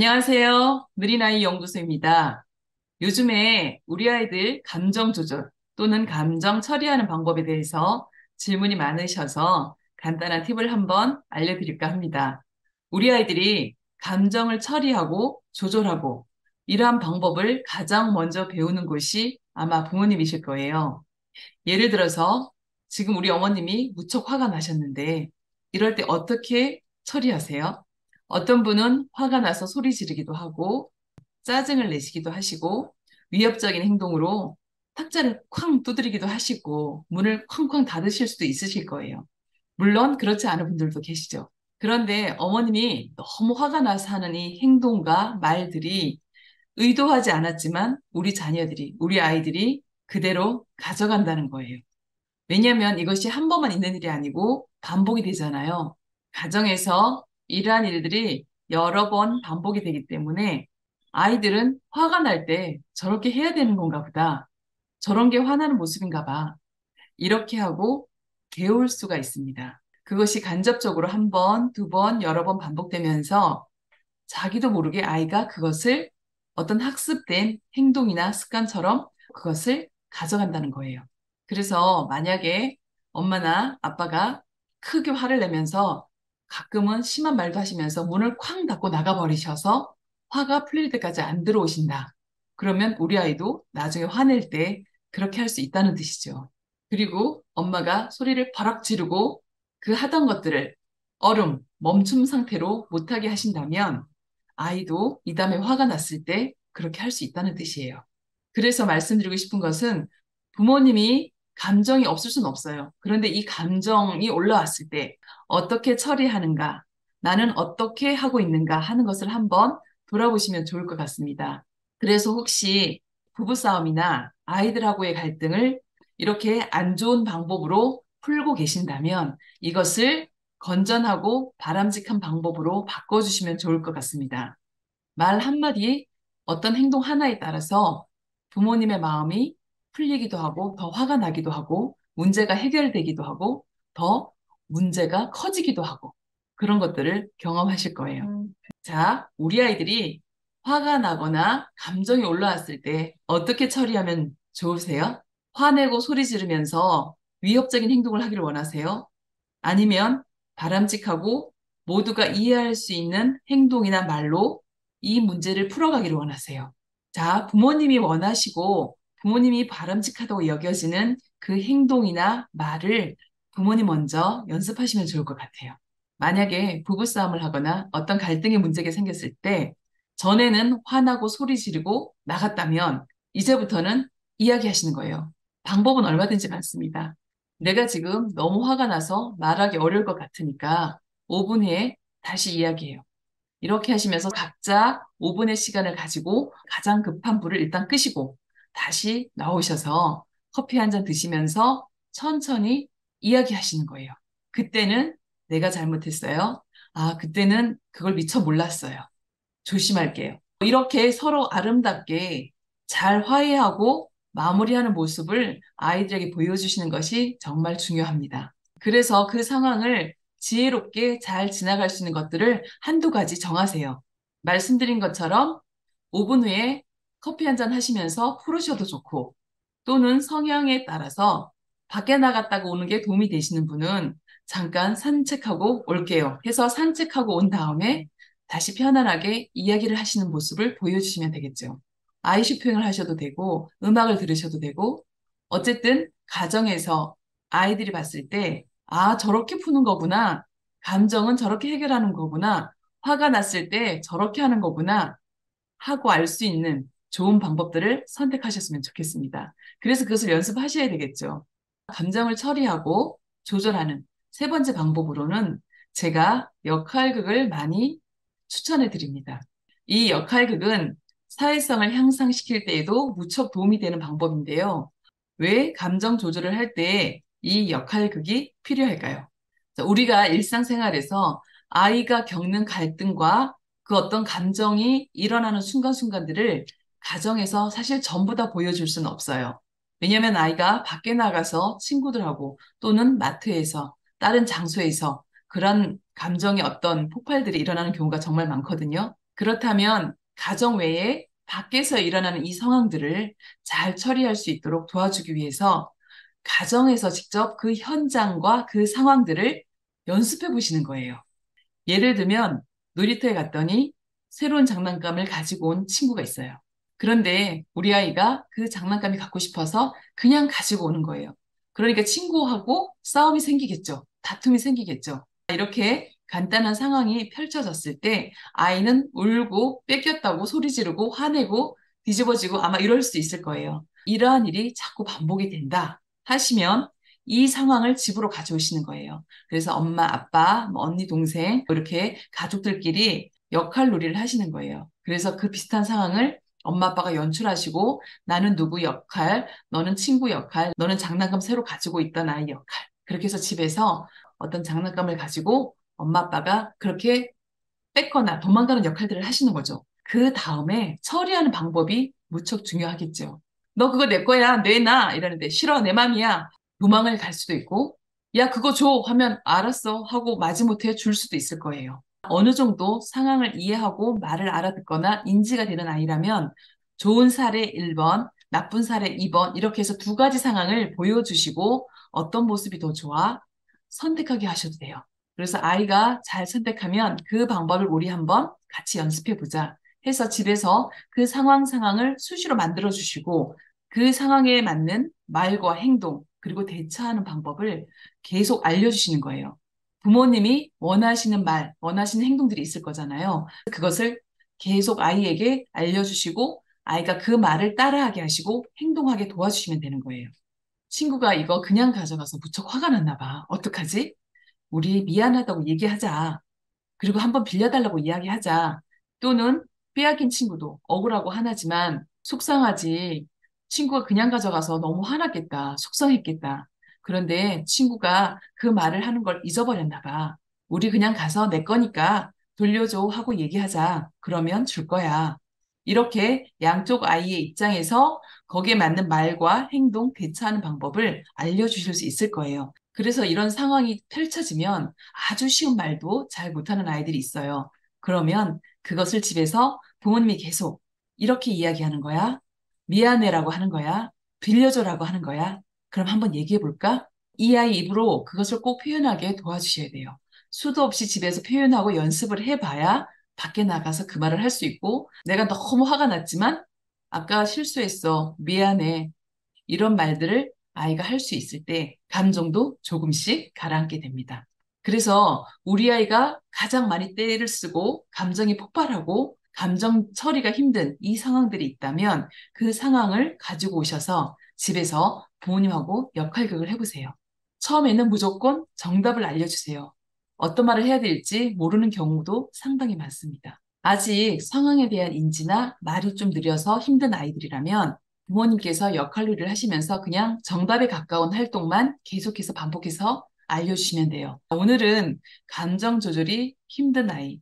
안녕하세요. 느린아이 연구소입니다. 요즘에 우리 아이들 감정 조절 또는 감정 처리하는 방법에 대해서 질문이 많으셔서 간단한 팁을 한번 알려드릴까 합니다. 우리 아이들이 감정을 처리하고 조절하고 이러한 방법을 가장 먼저 배우는 곳이 아마 부모님이실 거예요. 예를 들어서 지금 우리 어머님이 무척 화가 나셨는데 이럴 때 어떻게 처리하세요? 어떤 분은 화가 나서 소리 지르기도 하고 짜증을 내시기도 하시고 위협적인 행동으로 탁자를 쾅 두드리기도 하시고 문을 쾅쾅 닫으실 수도 있으실 거예요. 물론 그렇지 않은 분들도 계시죠. 그런데 어머님이 너무 화가 나서 하는 이 행동과 말들이 의도하지 않았지만 우리 자녀들이, 우리 아이들이 그대로 가져간다는 거예요. 왜냐하면 이것이 한 번만 있는 일이 아니고 반복이 되잖아요. 가정에서 이러한 일들이 여러 번 반복이 되기 때문에 아이들은 화가 날 때 저렇게 해야 되는 건가 보다. 저런 게 화나는 모습인가 봐. 이렇게 하고 배울 수가 있습니다. 그것이 간접적으로 한 번, 두 번, 여러 번 반복되면서 자기도 모르게 아이가 그것을 어떤 학습된 행동이나 습관처럼 그것을 가져간다는 거예요. 그래서 만약에 엄마나 아빠가 크게 화를 내면서 가끔은 심한 말도 하시면서 문을 쾅 닫고 나가버리셔서 화가 풀릴 때까지 안 들어오신다. 그러면 우리 아이도 나중에 화낼 때 그렇게 할 수 있다는 뜻이죠. 그리고 엄마가 소리를 버럭 지르고 그 하던 것들을 얼음, 멈춤 상태로 못하게 하신다면 아이도 이 다음에 화가 났을 때 그렇게 할 수 있다는 뜻이에요. 그래서 말씀드리고 싶은 것은 부모님이 감정이 없을 수는 없어요. 그런데 이 감정이 올라왔을 때 어떻게 처리하는가, 나는 어떻게 하고 있는가 하는 것을 한번 돌아보시면 좋을 것 같습니다. 그래서 혹시 부부싸움이나 아이들하고의 갈등을 이렇게 안 좋은 방법으로 풀고 계신다면 이것을 건전하고 바람직한 방법으로 바꿔주시면 좋을 것 같습니다. 말 한마디, 어떤 행동 하나에 따라서 부모님의 마음이 풀리기도 하고 더 화가 나기도 하고 문제가 해결되기도 하고 더 문제가 커지기도 하고 그런 것들을 경험하실 거예요. 자, 우리 아이들이 화가 나거나 감정이 올라왔을 때 어떻게 처리하면 좋으세요? 화내고 소리 지르면서 위협적인 행동을 하기를 원하세요? 아니면 바람직하고 모두가 이해할 수 있는 행동이나 말로 이 문제를 풀어가기를 원하세요. 자, 부모님이 원하시고 부모님이 바람직하다고 여겨지는 그 행동이나 말을 부모님 먼저 연습하시면 좋을 것 같아요. 만약에 부부싸움을 하거나 어떤 갈등의 문제가 생겼을 때 전에는 화나고 소리 지르고 나갔다면 이제부터는 이야기하시는 거예요. 방법은 얼마든지 많습니다. 내가 지금 너무 화가 나서 말하기 어려울 것 같으니까 5분 후에 다시 이야기해요. 이렇게 하시면서 각자 5분의 시간을 가지고 가장 급한 불을 일단 끄시고 다시 나오셔서 커피 한 잔 드시면서 천천히 이야기하시는 거예요. 그때는 내가 잘못했어요. 아, 그때는 그걸 미처 몰랐어요. 조심할게요. 이렇게 서로 아름답게 잘 화해하고 마무리하는 모습을 아이들에게 보여주시는 것이 정말 중요합니다. 그래서 그 상황을 지혜롭게 잘 지나갈 수 있는 것들을 한두 가지 정하세요. 말씀드린 것처럼 5분 후에 커피 한 잔 하시면서 풀으셔도 좋고 또는 성향에 따라서 밖에 나갔다가 오는 게 도움이 되시는 분은 잠깐 산책하고 올게요 해서 산책하고 온 다음에 다시 편안하게 이야기를 하시는 모습을 보여주시면 되겠죠. 아이 쇼핑을 하셔도 되고 음악을 들으셔도 되고 어쨌든 가정에서 아이들이 봤을 때 아, 저렇게 푸는 거구나. 감정은 저렇게 해결하는 거구나. 화가 났을 때 저렇게 하는 거구나. 하고 알 수 있는 좋은 방법들을 선택하셨으면 좋겠습니다. 그래서 그것을 연습하셔야 되겠죠. 감정을 처리하고 조절하는 세 번째 방법으로는 제가 역할극을 많이 추천해 드립니다. 이 역할극은 사회성을 향상시킬 때에도 무척 도움이 되는 방법인데요. 왜 감정 조절을 할 때 이 역할극이 필요할까요? 자, 우리가 일상생활에서 아이가 겪는 갈등과 그 어떤 감정이 일어나는 순간순간들을 가정에서 사실 전부 다 보여줄 수는 없어요. 왜냐하면 아이가 밖에 나가서 친구들하고 또는 마트에서 다른 장소에서 그런 감정의 어떤 폭발들이 일어나는 경우가 정말 많거든요. 그렇다면 가정 외에 밖에서 일어나는 이 상황들을 잘 처리할 수 있도록 도와주기 위해서 가정에서 직접 그 현장과 그 상황들을 연습해 보시는 거예요. 예를 들면 놀이터에 갔더니 새로운 장난감을 가지고 온 친구가 있어요. 그런데 우리 아이가 그 장난감이 갖고 싶어서 그냥 가지고 오는 거예요. 그러니까 친구하고 싸움이 생기겠죠. 다툼이 생기겠죠. 이렇게 간단한 상황이 펼쳐졌을 때 아이는 울고 뺏겼다고 소리 지르고 화내고 뒤집어지고 아마 이럴 수 있을 거예요. 이러한 일이 자꾸 반복이 된다 하시면 이 상황을 집으로 가져오시는 거예요. 그래서 엄마, 아빠, 뭐 언니, 동생 이렇게 가족들끼리 역할 놀이를 하시는 거예요. 그래서 그 비슷한 상황을 엄마, 아빠가 연출하시고 나는 누구 역할, 너는 친구 역할, 너는 장난감 새로 가지고 있던 아이 역할. 그렇게 해서 집에서 어떤 장난감을 가지고 엄마, 아빠가 그렇게 뺏거나 도망가는 역할들을 하시는 거죠. 그 다음에 처리하는 방법이 무척 중요하겠죠. 너 그거 내 거야, 내놔 이러는데 싫어, 내 맘이야. 도망을 갈 수도 있고, 야, 그거 줘 하면 알았어 하고 마지못해 줄 수도 있을 거예요. 어느 정도 상황을 이해하고 말을 알아듣거나 인지가 되는 아이라면 좋은 사례 1번, 나쁜 사례 2번 이렇게 해서 두 가지 상황을 보여주시고 어떤 모습이 더 좋아? 선택하게 하셔도 돼요. 그래서 아이가 잘 선택하면 그 방법을 우리 한번 같이 연습해 보자 해서 집에서 그 상황을 수시로 만들어 주시고 그 상황에 맞는 말과 행동 그리고 대처하는 방법을 계속 알려주시는 거예요. 부모님이 원하시는 말, 원하시는 행동들이 있을 거잖아요. 그것을 계속 아이에게 알려주시고 아이가 그 말을 따라하게 하시고 행동하게 도와주시면 되는 거예요. 친구가 이거 그냥 가져가서 무척 화가 났나 봐. 어떡하지? 우리 미안하다고 얘기하자. 그리고 한번 빌려달라고 이야기하자. 또는 빼앗긴 친구도 억울하고 화나지만 속상하지. 친구가 그냥 가져가서 너무 화났겠다. 속상했겠다. 그런데 친구가 그 말을 하는 걸 잊어버렸나 봐. 우리 그냥 가서 내 거니까 돌려줘 하고 얘기하자. 그러면 줄 거야. 이렇게 양쪽 아이의 입장에서 거기에 맞는 말과 행동, 대처하는 방법을 알려주실 수 있을 거예요. 그래서 이런 상황이 펼쳐지면 아주 쉬운 말도 잘 못하는 아이들이 있어요. 그러면 그것을 집에서 부모님이 계속 이렇게 이야기하는 거야. 미안해라고 하는 거야. 빌려줘라고 하는 거야. 그럼 한번 얘기해 볼까? 이 아이 입으로 그것을 꼭 표현하게 도와주셔야 돼요. 수도 없이 집에서 표현하고 연습을 해봐야 밖에 나가서 그 말을 할 수 있고 내가 너무 화가 났지만 아까 실수했어. 미안해. 이런 말들을 아이가 할 수 있을 때 감정도 조금씩 가라앉게 됩니다. 그래서 우리 아이가 가장 많이 떼를 쓰고 감정이 폭발하고 감정 처리가 힘든 이 상황들이 있다면 그 상황을 가지고 오셔서 집에서 부모님하고 역할극을 해보세요. 처음에는 무조건 정답을 알려주세요. 어떤 말을 해야 될지 모르는 경우도 상당히 많습니다. 아직 상황에 대한 인지나 말이 좀 느려서 힘든 아이들이라면 부모님께서 역할놀이를 하시면서 그냥 정답에 가까운 활동만 계속해서 반복해서 알려주시면 돼요. 오늘은 감정 조절이 힘든 아이,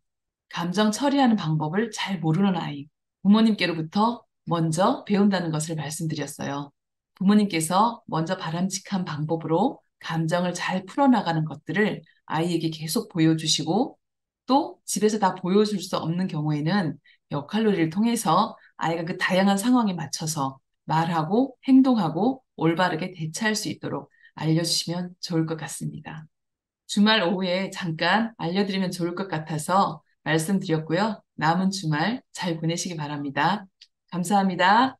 감정 처리하는 방법을 잘 모르는 아이, 부모님께로부터 먼저 배운다는 것을 말씀드렸어요. 부모님께서 먼저 바람직한 방법으로 감정을 잘 풀어나가는 것들을 아이에게 계속 보여주시고 또 집에서 다 보여줄 수 없는 경우에는 역할놀이를 통해서 아이가 그 다양한 상황에 맞춰서 말하고 행동하고 올바르게 대처할 수 있도록 알려주시면 좋을 것 같습니다. 주말 오후에 잠깐 알려드리면 좋을 것 같아서 말씀드렸고요. 남은 주말 잘 보내시기 바랍니다. 감사합니다.